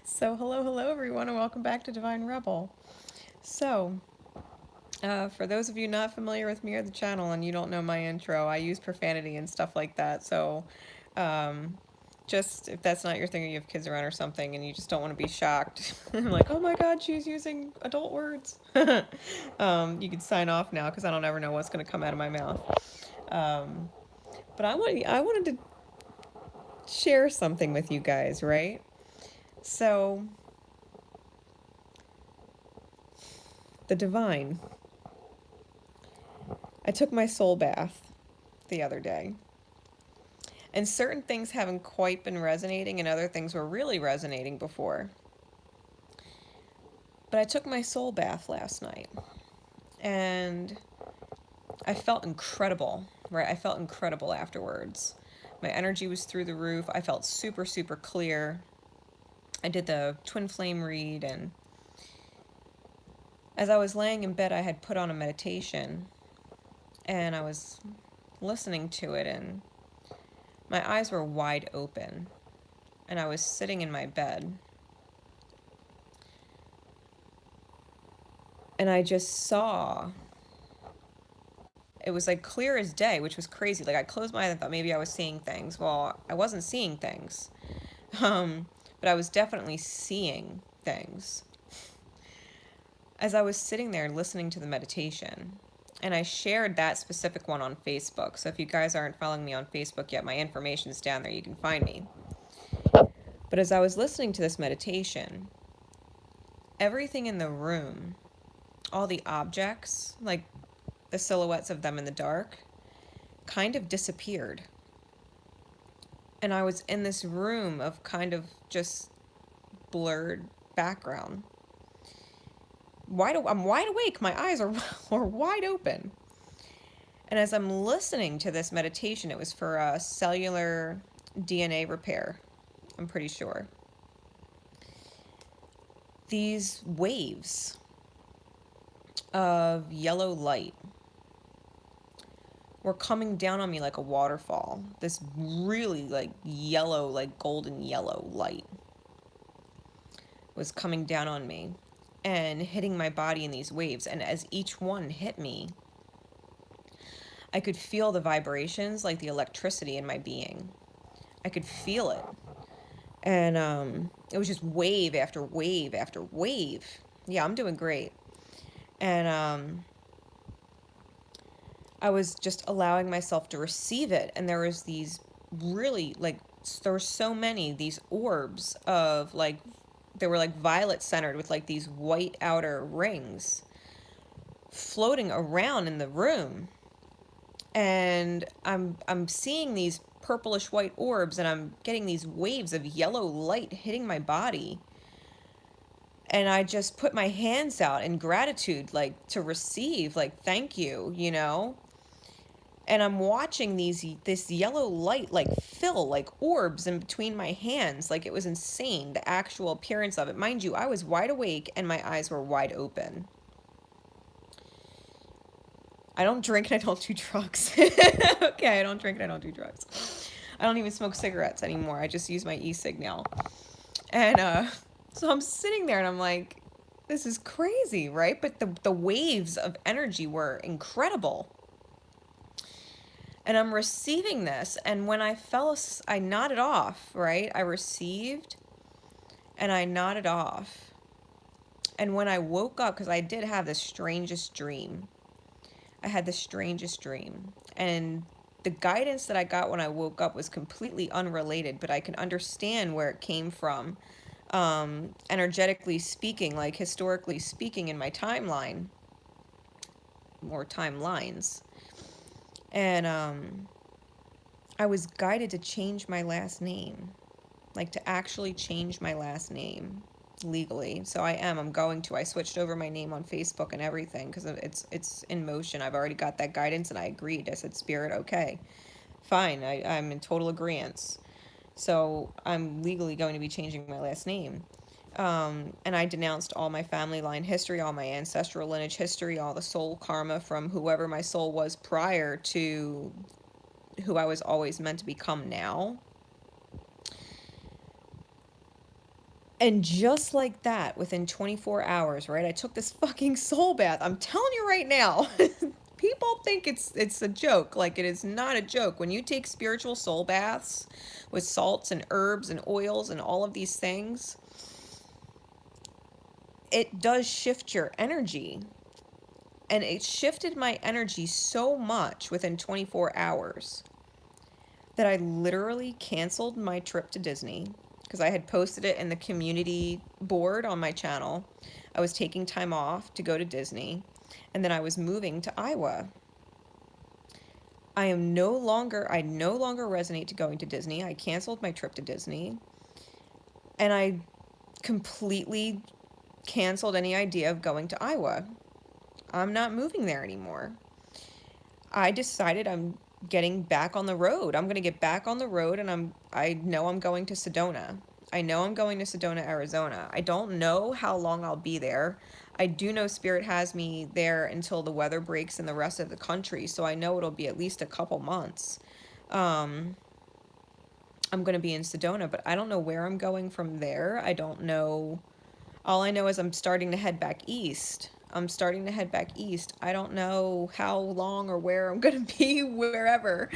So, hello everyone, and welcome back to Divine Rebel. So, for those of you not familiar with me or the channel and you don't know my intro, I use profanity and stuff like that. So, um, just if that's not your thing or you have kids around or something and you just don't want to be shocked, I'm like, oh my god, she's using adult words. You can sign off now because I don't ever know what's going to come out of my mouth. Um, but I wanted to share something with you guys, right? So, the divine. I took my soul bath the other day. And certain things haven't quite been resonating, and other things were really resonating before. But I took my soul bath last night, and I felt incredible, right? I felt incredible afterwards. My energy was through the roof. I felt super, super clear. I did the twin flame read, and as I was laying in bed, I had put on a meditation, and I was listening to it, and my eyes were wide open, and I was sitting in my bed. And I just saw, it was like clear as day, which was crazy. Like I closed my eyes and thought maybe I was seeing things. Well, I wasn't seeing things. Um, but I was definitely seeing things. As I was sitting there listening to the meditation, and I shared that specific one on Facebook. So if you guys aren't following me on Facebook yet, my information's down there. You can find me. But as I was listening to this meditation, everything in the room, all the objects, like the silhouettes of them in the dark, kind of disappeared. And I was in this room of kind of just blurred background. I'm wide awake. My eyes are wide open. And as I'm listening to this meditation, it was for a cellular DNA repair, I'm pretty sure. These waves of yellow light were coming down on me like a waterfall. This really like yellow, like golden yellow light was coming down on me and hitting my body in these waves. And as each one hit me, I could feel the vibrations, like the electricity in my being. I could feel it. And it was just wave after wave after wave. Yeah, I'm doing great. And I was just allowing myself to receive it. And there was these really, like, there were so many, these orbs of, like, they were like violet centered with like these white outer rings floating around in the room. And I'm seeing these purplish white orbs, and I'm getting these waves of yellow light hitting my body. And I just put my hands out in gratitude, like to receive, like thank you, you know. And I'm watching this yellow light like fill like orbs in between my hands. Like it was insane, the actual appearance of it. Mind you, I was wide awake and my eyes were wide open. I don't drink and I don't do drugs. Okay, I don't drink and I don't do drugs. I don't even smoke cigarettes anymore. I just use my e-cig now. And so I'm sitting there and I'm like, this is crazy, right? But the waves of energy were incredible. And I'm receiving this, and when I nodded off, right? I received, and I nodded off. And when I woke up, because I did have the strangest dream, I had the strangest dream. And the guidance that I got when I woke up was completely unrelated, but I can understand where it came from, energetically speaking, like historically speaking in my timeline, or timelines. And I was guided to change my last name, like to actually change my last name legally. So I'm going to. I switched over my name on Facebook and everything because it's in motion. I've already got that guidance and I agreed. I said, Spirit, okay, fine. I'm in total agreement. So I'm legally going to be changing my last name. And I denounced all my family line history, all my ancestral lineage history, all the soul karma from whoever my soul was prior to who I was always meant to become now. And just like that, within 24 hours, right? I took this fucking soul bath. I'm telling you right now. People think it's a joke. Like, it is not a joke. When you take spiritual soul baths with salts and herbs and oils and all of these things, it does shift your energy. And it shifted my energy so much within 24 hours that I literally canceled my trip to Disney because I had posted it in the community board on my channel. I was taking time off to go to Disney, and then I was moving to Iowa. I no longer resonate to going to Disney. I canceled my trip to Disney, and I completely canceled any idea of going to Iowa. I'm not moving there anymore. I decided I'm getting back on the road. I'm going to get back on the road, and I know I'm going to Sedona. I know I'm going to Sedona, Arizona. I don't know how long I'll be there. I do know Spirit has me there until the weather breaks in the rest of the country, so I know it'll be at least a couple months. I'm going to be in Sedona, but I don't know where I'm going from there. I don't know. All I know is I'm starting to head back east. I don't know how long or where I'm going to be, wherever.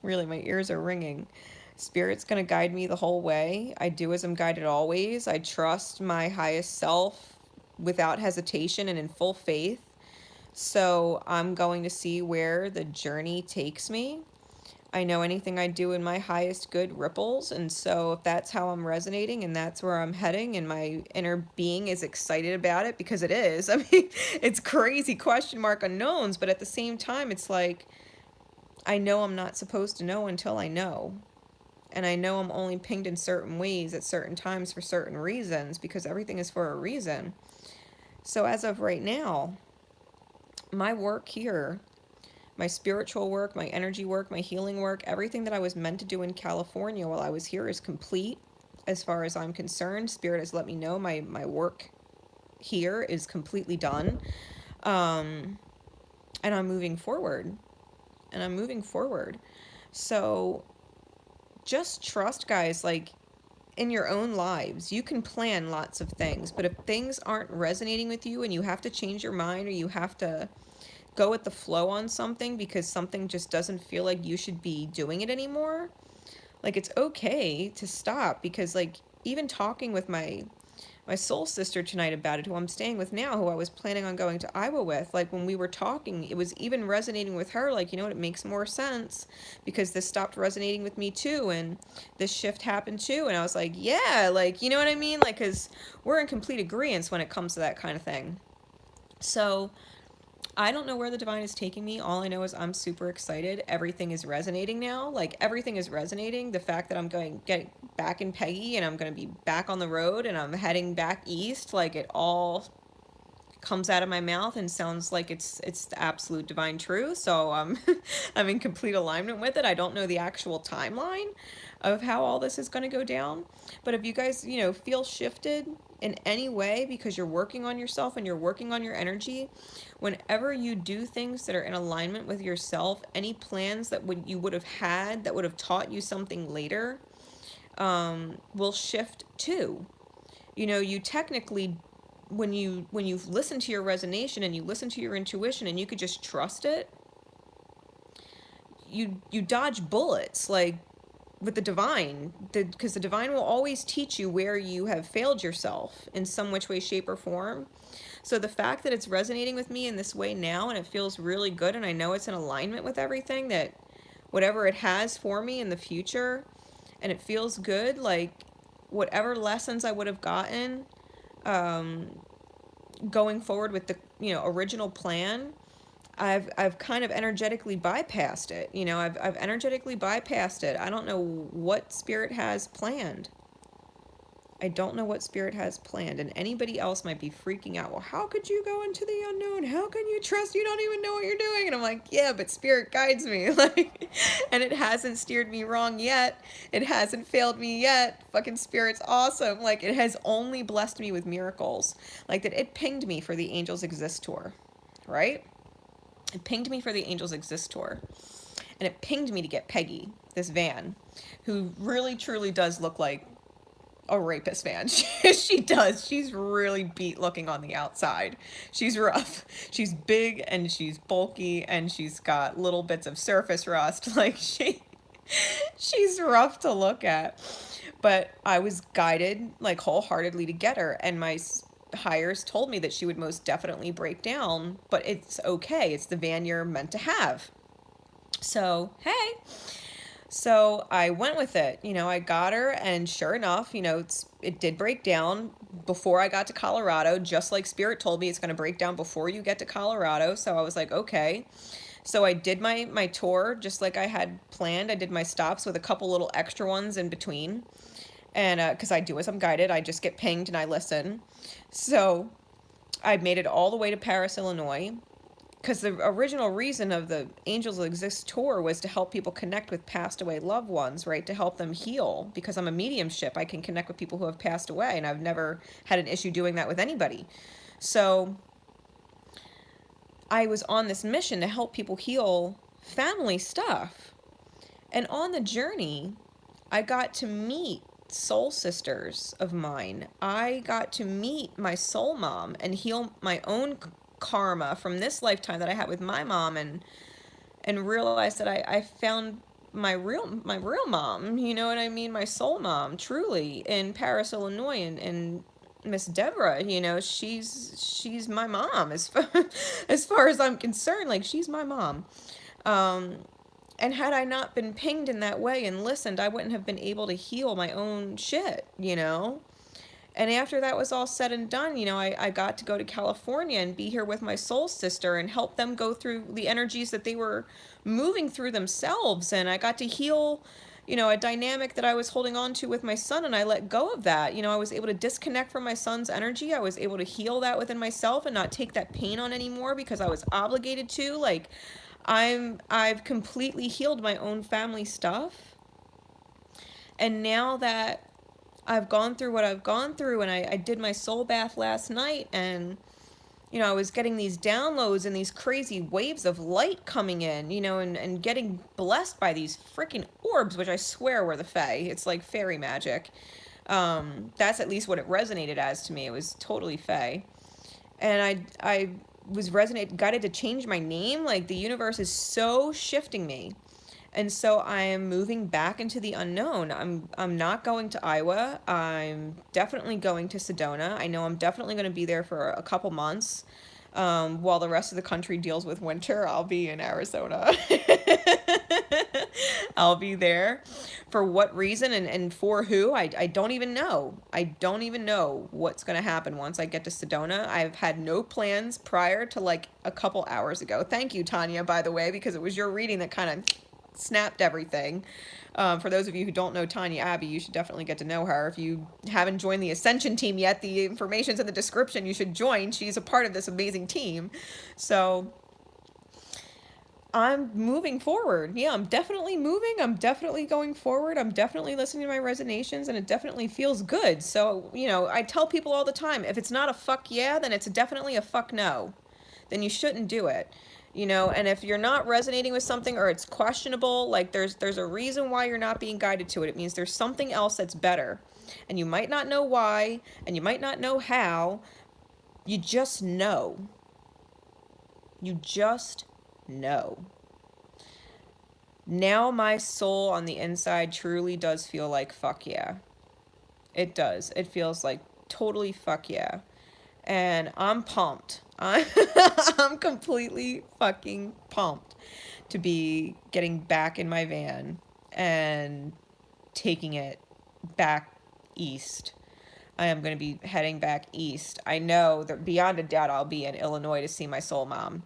Really, my ears are ringing. Spirit's going to guide me the whole way. I do as I'm guided always. I trust my highest self without hesitation and in full faith. So I'm going to see where the journey takes me. I know anything I do in my highest good ripples, and so if that's how I'm resonating and that's where I'm heading and my inner being is excited about it, because it is. I mean, it's crazy question mark unknowns, but at the same time it's like I know I'm not supposed to know until I know. And I know I'm only pinged in certain ways at certain times for certain reasons, because everything is for a reason. So as of right now, my work here, my spiritual work, my energy work, my healing work, everything that I was meant to do in California while I was here is complete as far as I'm concerned. Spirit has let me know my work here is completely done. And I'm moving forward. So just trust, guys, like in your own lives, you can plan lots of things, but if things aren't resonating with you and you have to change your mind or you have to go with the flow on something because something just doesn't feel like you should be doing it anymore, like it's okay to stop. Because like even talking with my soul sister tonight about it, who I'm staying with now, who I was planning on going to Iowa with, like when we were talking, it was even resonating with her, like, you know what, it makes more sense because this stopped resonating with me too, and this shift happened too, and I was like, yeah, like, you know what I mean, like, because we're in complete agreement when it comes to that kind of thing. So I don't know where the divine is taking me. All I know is I'm super excited. Everything is resonating now. Like, everything is resonating. The fact that I'm going to get back in Peggy and I'm going to be back on the road and I'm heading back east, like, it all comes out of my mouth and sounds like it's the absolute divine truth. So I'm in complete alignment with it. I don't know the actual timeline of how all this is going to go down, but if you guys, you know, feel shifted in any way because you're working on yourself and you're working on your energy, whenever you do things that are in alignment with yourself, any plans that you would have had that would have taught you something later will shift too. You know, you technically, when you listen to your resonation and you listen to your intuition and you could just trust it, you dodge bullets, like with the divine, because the divine will always teach you where you have failed yourself in some which way, shape, or form. So the fact that it's resonating with me in this way now and it feels really good, and I know it's in alignment with everything, that whatever it has for me in the future, and it feels good, like whatever lessons I would have gotten going forward with the, you know, original plan, I've kind of energetically bypassed it. You know, I've energetically bypassed it. I don't know what Spirit has planned. I don't know what Spirit has planned, and anybody else might be freaking out. Well, how could you go into the unknown? How can you trust? You don't even know what you're doing. And I'm like, yeah, but Spirit guides me. Like, and it hasn't steered me wrong yet. It hasn't failed me yet. Fucking Spirit's awesome. Like, it has only blessed me with miracles. Like, that it pinged me for the Angels Exist tour, right? It pinged me for the Angels Exist tour. And it pinged me to get Peggy, this van, who really truly does look like a rapist fan. She does. She's really beat looking on the outside. She's rough. She's big and she's bulky and she's got little bits of surface rust. Like she's rough to look at. But I was guided like wholeheartedly to get her, and my hires told me that she would most definitely break down, but it's okay. It's the van you're meant to have. So, hey, so I went with it. I got her, and sure enough, it did break down before I got to Colorado, just like Spirit told me it's going to break down before you get to Colorado. So I was like, okay. So I did my tour just like I had planned. I did my stops with a couple little extra ones in between. And because I do as I'm guided, I just get pinged and I listen. So I made it all the way to Paris, Illinois, because the original reason of the Angels Exist tour was to help people connect with passed away loved ones, right? To help them heal. Because I'm a mediumship, I can connect with people who have passed away, and I've never had an issue doing that with anybody. So I was on this mission to help people heal family stuff. And on the journey, I got to meet soul sisters of mine. I got to meet my soul mom and heal my own karma from this lifetime that I had with my mom, and realize that I found my real mom, you know what I mean? My soul mom, truly, in Paris, Illinois, and Miss Deborah, she's my mom as far as I'm concerned. Like, she's my mom. And had I not been pinged in that way and listened, I wouldn't have been able to heal my own shit. And after that was all said and done, I got to go to California and be here with my soul sister and help them go through the energies that they were moving through themselves. And I got to heal, a dynamic that I was holding on to with my son, and I let go of that. I was able to disconnect from my son's energy. I was able to heal that within myself and not take that pain on anymore because I was obligated to. Like, I've completely healed my own family stuff. And now that I've gone through what I've gone through, and I did my soul bath last night, and I was getting these downloads and these crazy waves of light coming in, and getting blessed by these freaking orbs, which I swear were the Fae. It's like fairy magic. That's at least what it resonated as to me. It was totally Fae. And I was guided to change my name. Like, the universe is so shifting me. And so I am moving back into the unknown. I'm not going to Iowa. I'm definitely going to Sedona. I know I'm definitely going to be there for a couple months. While the rest of the country deals with winter, I'll be in Arizona. I'll be there. For what reason and for who, I don't even know. I don't even know what's going to happen once I get to Sedona. I've had no plans prior to like a couple hours ago. Thank you, Tanya, by the way, because it was your reading that kind of snapped everything. For those of you who don't know Tanya Abbey, you should definitely get to know her. If you haven't joined the Ascension team yet, the information's in the description. You should join. She's a part of this amazing team. So I'm moving forward. Yeah, I'm definitely moving. I'm definitely going forward. I'm definitely listening to my resonations, and it definitely feels good. So, I tell people all the time, if it's not a fuck yeah, then it's definitely a fuck no. Then you shouldn't do it. And if you're not resonating with something, or it's questionable, like there's a reason why you're not being guided to it. It means there's something else that's better. And you might not know why, and you might not know how. You just know. You just know. Now my soul on the inside truly does feel like fuck yeah. It does. It feels like totally fuck yeah. And I'm pumped. I'm completely fucking pumped to be getting back in my van and taking it back east. I am going to be heading back east. I know that beyond a doubt I'll be in Illinois to see my soul mom,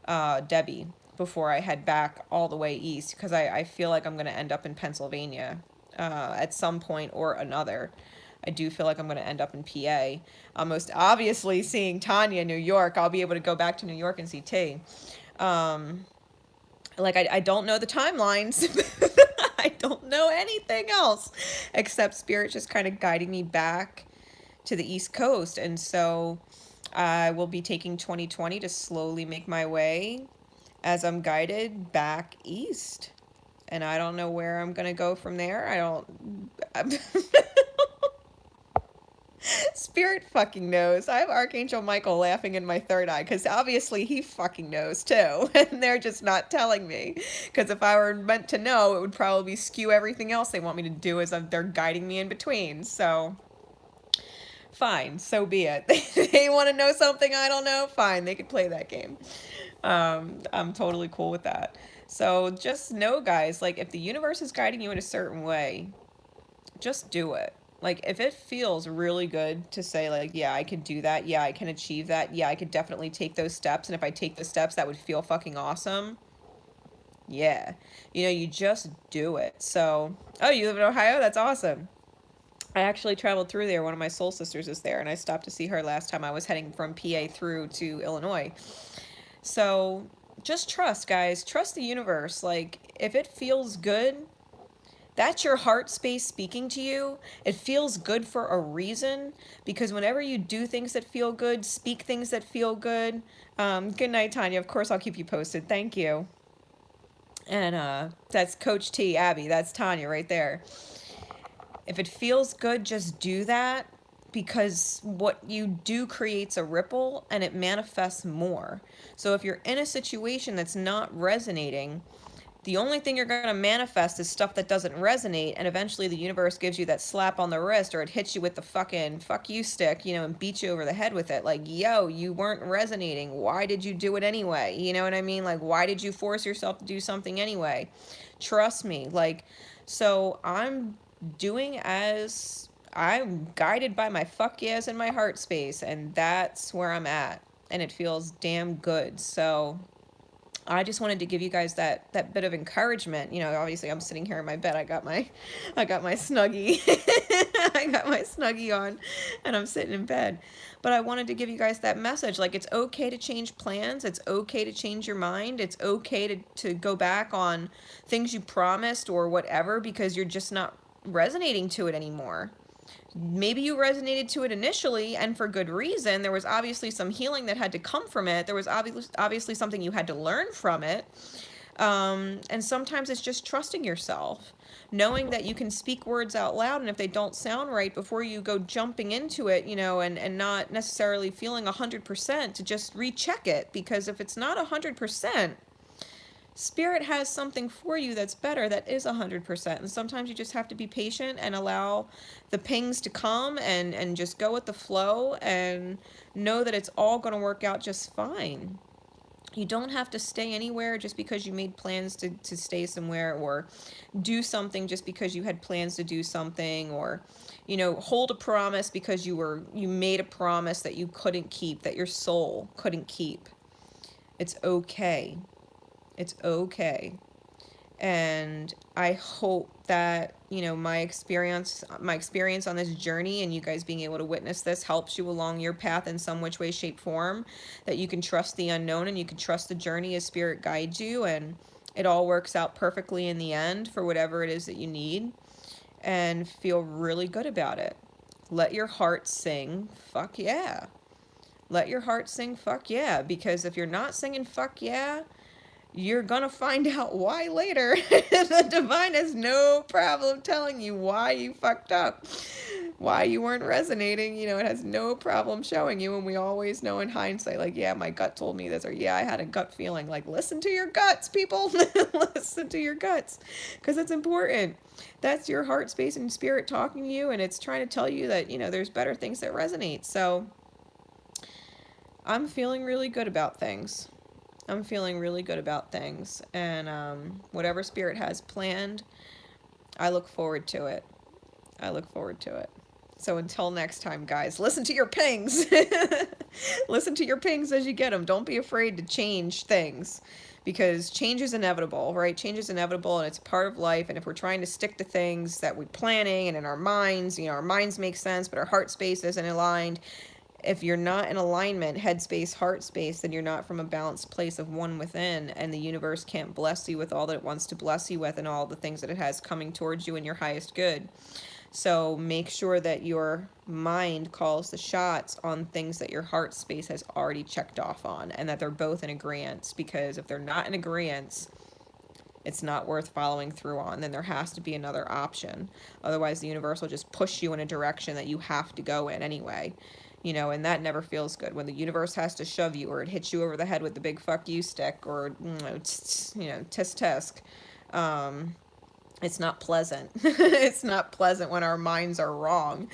Debbie, before I head back all the way east, because I feel like I'm going to end up in Pennsylvania at some point or another. I do feel like I'm going to end up in PA. Most obviously, seeing Tanya in New York, I'll be able to go back to New York and see T. I don't know the timelines. I don't know anything else except Spirit just kind of guiding me back to the East Coast. And so I will be taking 2020 to slowly make my way as I'm guided back east. And I don't know where I'm going to go from there. Spirit fucking knows. I have Archangel Michael laughing in my third eye because obviously he fucking knows too. And they're just not telling me. Because if I were meant to know, it would probably skew everything else they want me to do as they're guiding me in between. So, fine, so be it. They want to know something I don't know, fine, they could play that game. I'm totally cool with that. So just know, guys, like if the universe is guiding you in a certain way, just do it. Like if it feels really good to say like, yeah, I can do that. Yeah, I can achieve that. Yeah, I could definitely take those steps. And if I take the steps, that would feel fucking awesome. Yeah. You know, you just do it. So, oh, you live in Ohio? That's awesome. I actually traveled through there. One of my soul sisters is there, and I stopped to see her last time I was heading from PA through to Illinois. So just trust, guys. Trust the universe. Like, if it feels good, that's your heart space speaking to you. It feels good for a reason, because whenever you do things that feel good, speak things that feel good. Good night, Tanya. Of course, I'll keep you posted. Thank you. And that's Coach T, Abby. That's Tanya right there. If it feels good, just do that, because what you do creates a ripple and it manifests more. So if you're in a situation that's not resonating, the only thing you're going to manifest is stuff that doesn't resonate, and eventually the universe gives you that slap on the wrist, or it hits you with the fucking fuck you stick, you know, and beats you over the head with it. Like, yo, you weren't resonating. Why did you do it anyway? You know what I mean? Like, why did you force yourself to do something anyway? Trust me. Like, so I'm doing as I'm guided by my fuck yes and my heart space, and that's where I'm at, and it feels damn good. So I just wanted to give you guys that bit of encouragement. You know, obviously I'm sitting here in my bed. I got my snuggie. I got my snuggie on, and I'm sitting in bed. But I wanted to give you guys that message. Like, it's okay to change plans. It's okay to change your mind. It's okay to go back on things you promised or whatever, because you're just not resonating to it anymore. Maybe you resonated to it initially, and for good reason. There was obviously some healing that had to come from it. There was obviously something you had to learn from it. And sometimes it's just trusting yourself, knowing that you can speak words out loud, and if they don't sound right, before you go jumping into it, you know, and not necessarily feeling 100%, to just recheck it, because if it's not 100%, Spirit has something for you that's better, that is 100%. And sometimes you just have to be patient and allow the pings to come, and just go with the flow, and know that it's all going to work out just fine. You don't have to stay anywhere just because you made plans to stay somewhere, or do something just because you had plans to do something, or, you know, hold a promise because you made a promise that you couldn't keep, that your soul couldn't keep. It's okay. It's okay. And I hope that, you know, my experience on this journey, and you guys being able to witness this, helps you along your path in some which way, shape, form, that you can trust the unknown, and you can trust the journey as Spirit guides you, and it all works out perfectly in the end for whatever it is that you need, and feel really good about it. Let your heart sing, fuck yeah. Let your heart sing, fuck yeah, because if you're not singing fuck yeah, you're gonna find out why later. The divine has no problem telling you why you fucked up, why you weren't resonating. You know, it has no problem showing you, and we always know in hindsight, like, yeah, my gut told me this, or yeah, I had a gut feeling. Like, listen to your guts, people. Listen to your guts, because it's important. That's your heart space and Spirit talking to you, and it's trying to tell you that, you know, there's better things that resonate. So I'm feeling really good about things. I'm feeling really good about things, and whatever Spirit has planned, I look forward to it. I look forward to it. So until next time, guys, listen to your pings. Listen to your pings as you get them. Don't be afraid to change things, because change is inevitable, right? Change is inevitable, and it's part of life. And if we're trying to stick to things that we're planning, and in our minds, you know, our minds make sense, but our heart space isn't aligned. If you're not in alignment, headspace, heart space, then you're not from a balanced place of one within, and the universe can't bless you with all that it wants to bless you with, and all the things that it has coming towards you in your highest good. So make sure that your mind calls the shots on things that your heart space has already checked off on, and that they're both in agreement, because if they're not in agreement, it's not worth following through on, then there has to be another option. Otherwise, the universe will just push you in a direction that you have to go in anyway. You know, and that never feels good when the universe has to shove you, or it hits you over the head with the big fuck you stick, or, tisk tisk. It's not pleasant. It's not pleasant when our minds are wrong,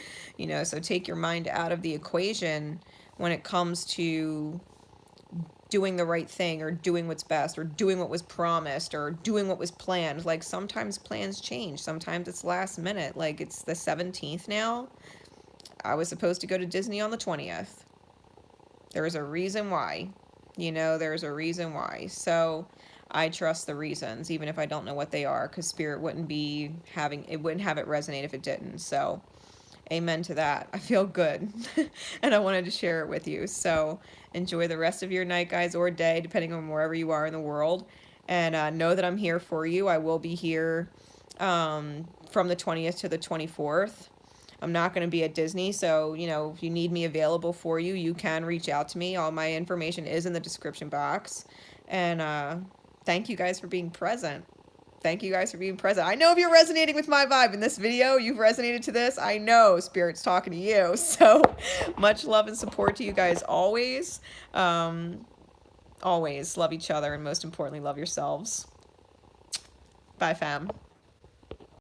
so take your mind out of the equation when it comes to doing the right thing, or doing what's best, or doing what was promised, or doing what was planned. Like, sometimes plans change. Sometimes it's last minute. Like, it's the 17th now. I was supposed to go to Disney on the 20th. There's a reason why. There's a reason why. So I trust the reasons, even if I don't know what they are, because Spirit wouldn't have it resonate if it didn't. So amen to that. I feel good. And I wanted to share it with you. So enjoy the rest of your night, guys, or day, depending on wherever you are in the world. And know that I'm here for you. I will be here from the 20th to the 24th. I'm not going to be at Disney, so, if you need me available for you, you can reach out to me. All my information is in the description box. And thank you guys for being present. Thank you guys for being present. I know if you're resonating with my vibe in this video, you've resonated to this. I know Spirit's talking to you. So much love and support to you guys always. Always love each other, and most importantly, love yourselves. Bye, fam.